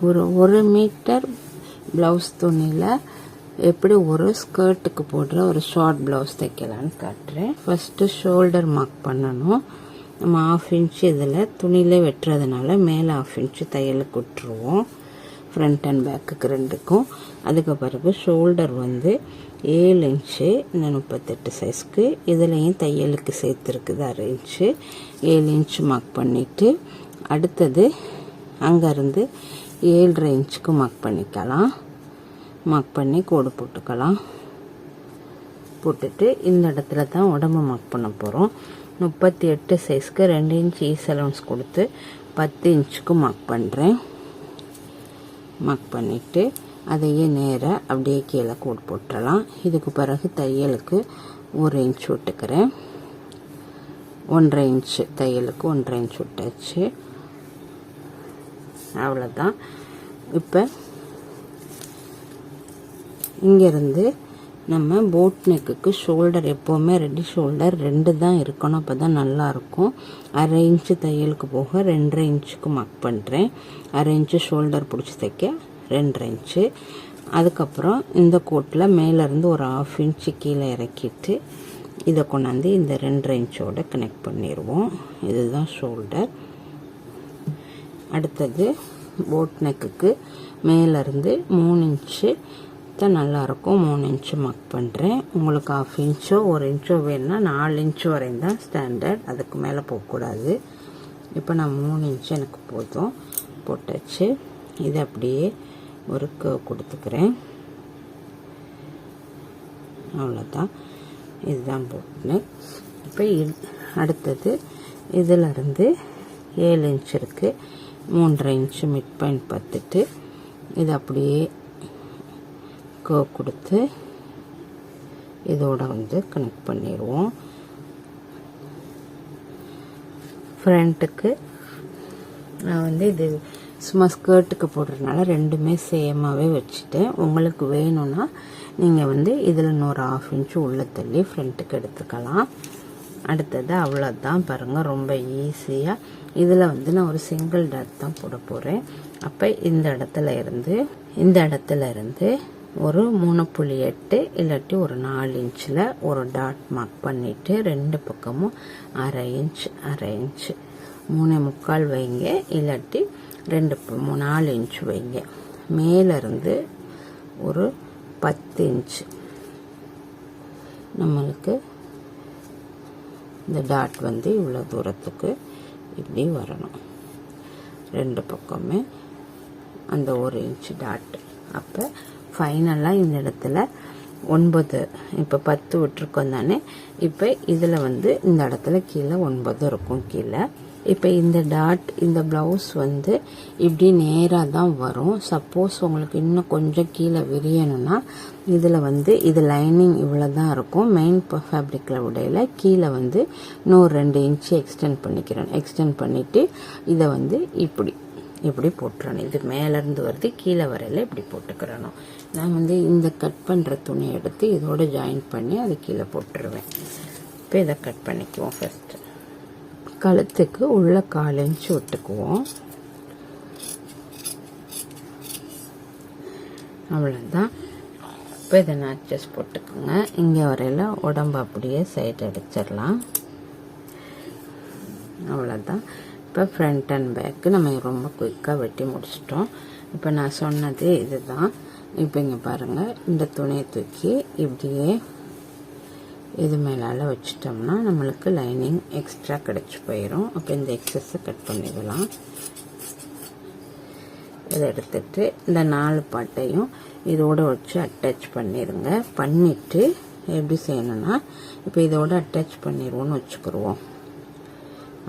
ஒரு metre blouse துணியில் எப்படி ஒரு ஸ்கர்ட்டுக்கு போடுற ஒரு ஷார்ட் ப்ளவுஸ் தைக்கலான்னு காட்டுறேன். ஃபஸ்ட்டு ஷோல்டர் மார்க் பண்ணணும். நம்ம 1/2 இன்ச்சு இதில் துணியிலே வெட்டுறதுனால மேலே 1/2 இன்ச்சு தையலுக்கு விட்டுருவோம், ஃப்ரண்ட் அண்ட் பேக்குக்கு ரெண்டுக்கும். அதுக்கு பிறகு ஷோல்டர் வந்து 7 இன்ச்சு, இந்த 38 சைஸ்க்கு இதுலேயும் தையலுக்கு சேர்த்துருக்குது 1/2 இன்ச்சு, 7 இன்ச்சு மார்க் பண்ணிவிட்டு அடுத்தது அங்கேருந்து 7.5 இன்ச்சுக்கு மார்க் பண்ணிக்கலாம். மார்க் பண்ணி கோடு போட்டுக்கலாம். போட்டுட்டு இந்த இடத்துல தான் உடம்பு மார்க் பண்ண போகிறோம். 38 சைஸ்க்கு 2 இன்ச் ஈஸ் அலவன்ஸ் கொடுத்து 10 இன்ச்சுக்கு மார்க் பண்ணுறேன். மார்க் பண்ணிவிட்டு அதையே நேராக அப்படியே கீழே கோடு போட்டுடலாம். இதுக்கு பிறகு தையலுக்கு 1 இன்ச் விட்டுக்கிறேன். 1.5 இன்ச்சு தையலுக்கு 1.5 இன்ச் விட்டாச்சு. அவ்வளோதான். இப்போ இங்கேருந்து நம்ம போட் நெக்குக்கு ஷோல்டர் எப்போவுமே ரெடி ஷோல்டர் 2 தான் இருக்கணும், அப்போ தான் நல்லாயிருக்கும். 1/2 இன்ச்சு தையலுக்கு போக 2.5 இன்ச்சுக்கு மார்க் பண்ணுறேன். 1/2 இன்ச்சு ஷோல்டர் பிடிச்சி தைக்க 2.5 இன்ச்சு. அதுக்கப்புறம் இந்த கோட்டில் மேலேருந்து ஒரு 1/2 இன்ச்சு கீழே இறக்கிட்டு இதை கொண்டாந்து இந்த 2.5 இன்ச்சோட கனெக்ட் பண்ணிடுவோம். இதுதான் ஷோல்டர். அடுத்தது போட் நெக்குக்கு மேலேருந்து 3 இன்ச்சு தான் நல்லாயிருக்கும். 3 இன்ச்சு மார்க் பண்ணுறேன். உங்களுக்கு 1/2 இன்ச்சோ 1 இன்ச்சோ வேணுன்னா 4 இன்ச்சு வரையும் தான் ஸ்டாண்டர்ட், அதுக்கு மேலே போகக்கூடாது. இப்போ நான் 3 இன்ச்சு எனக்கு போதும், போட்டாச்சு. இதை அப்படியே ஒரு கர்வ் கொடுத்துக்கிறேன். அவ்வளோதான். இதுதான் போட் நெக். இப்போ அடுத்தது இதிலருந்து 7 இன்ச் இருக்குது, 3.5 இன்ச்சு மிட் பாயிண்ட் பார்த்துட்டு இதை அப்படியே கர்வ் கொடுத்து இதோட வந்து கனெக்ட் பண்ணிடுவோம். ஃப்ரண்ட்டுக்கு நான் வந்து இது சும்மா ஸ்கர்ட்டுக்கு போடுறதுனால ரெண்டுமே சேமாகவே வச்சுட்டேன். உங்களுக்கு வேணும்னா நீங்கள் வந்து இதில் இன்னொரு 1/2 இன்ச்சு உள்ளே தள்ளி ஃப்ரண்ட்டுக்கு எடுத்துக்கலாம். அடுத்தது அவ்வளோதான். பாருங்கள், ரொம்ப ஈஸியாக. இதில் வந்து நான் ஒரு சிங்கிள் டாட் தான் போட போகிறேன். அப்போ இந்த இடத்துல இருந்து ஒரு 3.8 இல்லாட்டி ஒரு 4 இன்ச்சில் ஒரு டாட் மார்க் பண்ணிவிட்டு 2 பக்கமும் 1/2 இன்ச் 1/2 இன்ச்சு 3.25 வைங்க, இல்லாட்டி 4 இன்ச் வைங்க. மேலேருந்து ஒரு 10 இன்ச்சு நம்மளுக்கு இந்த டாட் வந்து இவ்வளோ தூரத்துக்கு இப்படி வரணும். 2 பக்கமே அந்த 1 இன்ச் டாட். அப்போ ஃபைனலாக இந்த இடத்துல 9, இப்போ 10 விட்டுருக்கோம் தானே. இப்போ இதில் வந்து இந்த இடத்துல கீழே 9 இருக்கும் கீழே. இப்போ இந்த டாட் இந்த ப்ளவுஸ் வந்து இப்படி நேராக தான் வரும். சப்போஸ் உங்களுக்கு இன்னும் கொஞ்சம் கீழே விரியணும்னா இதில் வந்து இது லைனிங் இவ்வளோ தான் இருக்கும். மெயின் ஃபேப்ரிக்கில் உடையில கீழே வந்து இன்னும் 2 இன்ச்சு எக்ஸ்டெண்ட் பண்ணிவிட்டு இதை வந்து இப்படி போட்டுறணும். இது மேலேருந்து வருது, கீழே வரையில் இப்படி போட்டுக்கிறணும். நான் வந்து இந்த கட் பண்ணுற துணி எடுத்து இதோட ஜாயின் பண்ணி அது கீழே போட்டுருவேன். இப்போ இதை கட் பண்ணிக்குவோம். ஃபஸ்ட்டு கழுத்துக்கு உள்ள 1/4 இன்ச்சு விட்டுக்குவோம். அவ்வளோதான். இப்போ இதை நாச்சஸ் போட்டுக்கோங்க. இங்கே வரையில் உடம்பு அப்படியே சைடு அடிச்சிடலாம். அவ்வளோதான். இப்போ ஃப்ரண்ட் அண்ட் பேக்கு நம்ம ரொம்ப குயிக்காக வெட்டி முடிச்சிட்டோம். இப்போ நான் சொன்னது இதுதான். இப்போ இங்கே பாருங்கள், இந்த துணியை தூக்கி இப்படியே இது மேலால் வச்சிட்டோம்னா நம்மளுக்கு லைனிங் எக்ஸ்ட்ரா கிடச்சி போயிடும். அப்போ இந்த எக்ஸஸை கட் பண்ணிடலாம். இதை எடுத்துட்டு இந்த 4 பாட்டையும் இதோட வச்சு அட்டாச் பண்ணிடுங்க. பண்ணிவிட்டு எப்படி செய்யணும்னா இப்போ இதோட அட்டாச் பண்ணிடுவோன்னு வச்சுக்கிடுவோம்.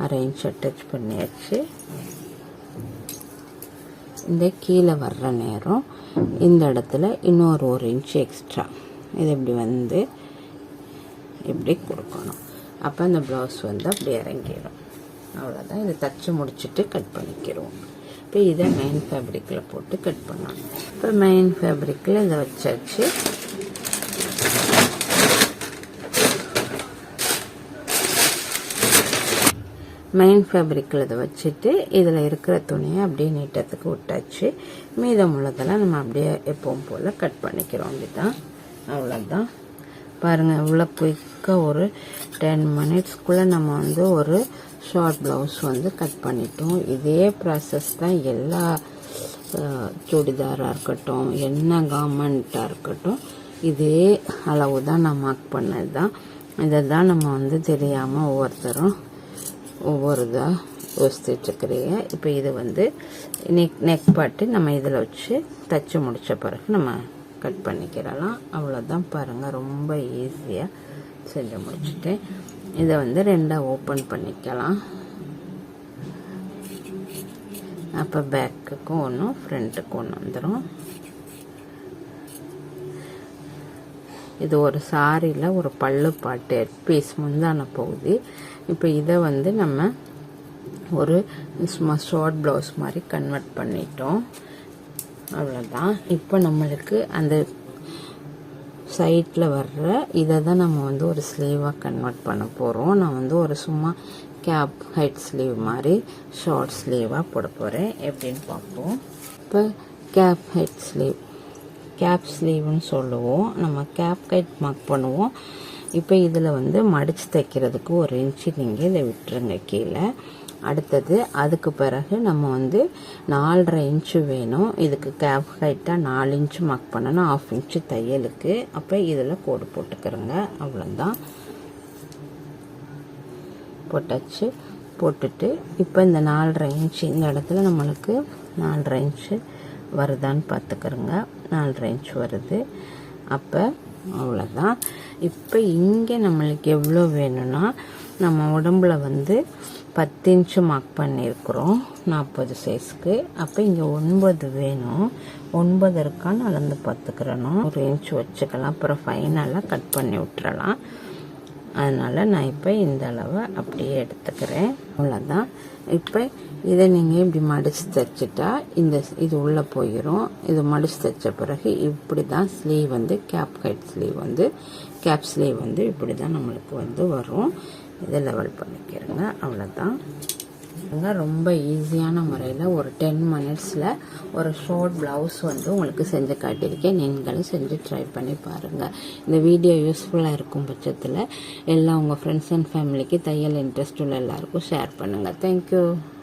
1/2 இன்ச் அட்டாச் பண்ணியாச்சு. இந்த கீழே வர்ற நேரம் இந்த இடத்துல இன்னொரு 1 இன்ச்சு எக்ஸ்ட்ரா இது இப்படி வந்து இப்படி கொடுக்கணும். அப்போ அந்த ப்ளவுஸ் வந்து அப்படி இறங்கிடும். அவ்வளோதான். இதை தச்சு முடிச்சுட்டு கட் பண்ணிக்கிறோம். இப்போ இதை மெயின் ஃபேப்ரிக்கில் போட்டு கட் பண்ணணும். இப்போ மெயின் ஃபேப்ரிக்கில் இதை வச்சாச்சு. மெயின் ஃபேப்ரிக்கில் இதை வச்சுட்டு இதில் இருக்கிற துணியை அப்படியே நீட்டத்துக்கு விட்டாச்சு. மீதம் உள்ளதெல்லாம் நம்ம அப்படியே எப்பவும் போல் கட் பண்ணிக்கிறோம். அப்படிதான், அவ்வளோதான். பாருங்கள், இவ்வளோ குயிக்காக ஒரு 10 மினிட்ஸ்க்குள்ளே நம்ம வந்து ஒரு ஷார்ட் ப்ளவுஸ் வந்து கட் பண்ணிட்டோம். இதே ப்ராசஸ் தான் எல்லா சுடிதாராக இருக்கட்டும், என்ன கார்மெண்ட்டாக இருக்கட்டும், இதே அளவு தான் நான் மார்க் பண்ணது தான். இதை தான் நம்ம வந்து தெரியாமல் ஒவ்வொருத்தரும் ஒவ்வொரு இதாக யோசிச்சுட்ருக்கிறீங்க. இப்போ இது வந்து நெக் பாட்டு நம்ம இதில் வச்சு தச்சு முடித்த பிறகு நம்ம கட் பண்ணிக்கிறலாம். அவ்வளோதான். பாருங்கள், ரொம்ப ஈஸியாக செஞ்சு முடிச்சுட்டேன். இதை வந்து 2ஆக ஓப்பன் பண்ணிக்கலாம். அப்போ பேக்குக்கும் ஒன்றும் ஃப்ரண்ட்டுக்கும் ஒன்று வந்துடும். இது ஒரு சாரியில் ஒரு பல்லு பாட்டு பீஸ் முந்தான பகுதி. இப்போ இதை வந்து நம்ம ஒரு சும்மா ஷார்ட் ப்ளவுஸ் மாதிரி கன்வெர்ட் பண்ணிட்டோம். அவ்வளோதான். இப்போ நம்மளுக்கு அந்த சைட்டில் வர்ற இதை தான் நம்ம வந்து ஒரு ஸ்லீவாக கன்வெர்ட் பண்ண போகிறோம். நான் வந்து ஒரு சும்மா கேப் ஹைட் ஸ்லீவ் மாதிரி ஷார்ட் ஸ்லீவாக போட போகிறேன். எப்படின்னு பார்ப்போம். இப்போ கேப் ஹைட் ஸ்லீவ், கேப் ஸ்லீவ்னு சொல்லுவோம். நம்ம கேப் ஹைட் மார்க் பண்ணுவோம். இப்போ இதில் வந்து மடித்து தைக்கிறதுக்கு 1 இன்ச்சு நீங்கள் இதை விட்டுருங்க கீழே. அடுத்தது அதுக்கு பிறகு நம்ம வந்து 4.5 இன்ச்சு வேணும். இதுக்கு கேப் ஹைட்டாக 4 இன்ச்சு மார்க் பண்ணணும், 1/2 இன்ச்சு தையலுக்கு. அப்போ இதில் கோடு போட்டுக்கிறோங்க. அவ்வளோதான், போட்டாச்சு. போட்டுட்டு இப்போ இந்த 4.5 இன்ச்சு இந்த இடத்துல நம்மளுக்கு 4.5 இன்ச்சு வருதான்னு பார்த்துக்கிறோங்க. 4.5 இன்ச்சு வருது. அப்போ அவ்வளோதான். இப்போ இங்கே நம்மளுக்கு எவ்வளோ வேணும்னா, நம்ம உடம்புல வந்து 10 இன்ச்சு மார்க் பண்ணியிருக்கிறோம் 40 சைஸ்க்கு. அப்போ இங்கே 9 வேணும். 9 இருக்கான்னு அளந்து பார்த்துக்கிறணும். 1 இன்ச்சு வச்சுக்கலாம். அப்புறம் ஃபைனலாக கட் பண்ணி விட்டுறலாம். அதனால் நான் இப்போ இந்த அளவை அப்படியே எடுத்துக்கிறேன். அவ்வளோதான். இப்போ இதை நீங்கள் இப்படி மடித்து தைச்சிட்டா இது உள்ளே போயிடும். இது மடித்து தைச்ச பிறகு இப்படி தான் ஸ்லீவ் வந்து கேப் ஹைட் ஸ்லீவ் வந்து கேப் ஸ்லீவ் வந்து இப்படி தான் நம்மளுக்கு வந்து வரும். இதை லெவல் பண்ணிக்கிறேங்க. அவ்வளோதான். ரொம்ப ஈஸியான முறையில் ஒரு 10 மினிட்ஸில் ஒரு ஷார்ட் ப்ளவுஸ் வந்து உங்களுக்கு செஞ்சு காட்டியிருக்கேன். நீங்களும் செஞ்சு ட்ரை பண்ணி பாருங்கள். இந்த வீடியோ யூஸ்ஃபுல்லாக இருக்கும் பட்சத்தில் எல்லாம் உங்கள் ஃப்ரெண்ட்ஸ் அண்ட் ஃபேமிலிக்கு தையல் இன்ட்ரெஸ்ட் உள்ள எல்லாருக்கும் ஷேர் பண்ணுங்கள். தேங்க்யூ.